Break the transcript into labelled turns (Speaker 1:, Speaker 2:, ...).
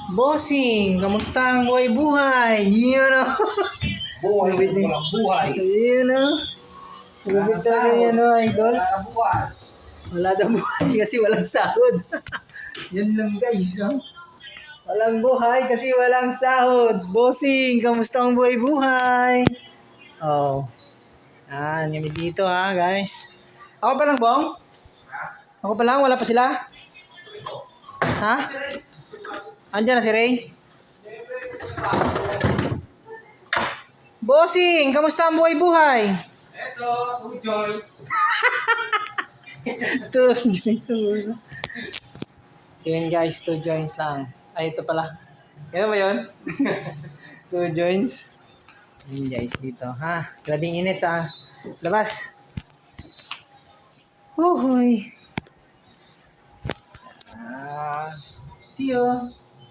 Speaker 1: Bossing, kamusta ang buhay-buhay? Yun o.
Speaker 2: Buhay, walang buhay.
Speaker 1: Yun o. Lupit talaga yan o, idol.
Speaker 2: Wala na buhay.
Speaker 1: Wala na buhay kasi walang sahod. Yan lang guys, oh. Walang buhay kasi walang sahod. Bossing, kamusta ang buhay-buhay? Oh. Kami dito ha, guys. Ako pa lang, Bong? Ako pa lang, wala pa sila? Ha? Andiyan na si Ray? Bossing, kamusta ang buhay-buhay?
Speaker 2: Eto, 2 joints.
Speaker 1: Two joints muna. Yun guys, 2 joints lang. Ay, ito pala. Yan ba yun? 2 joints. Yun guys, dito. Ha? Grabing init sa labas. Uhuy. See you.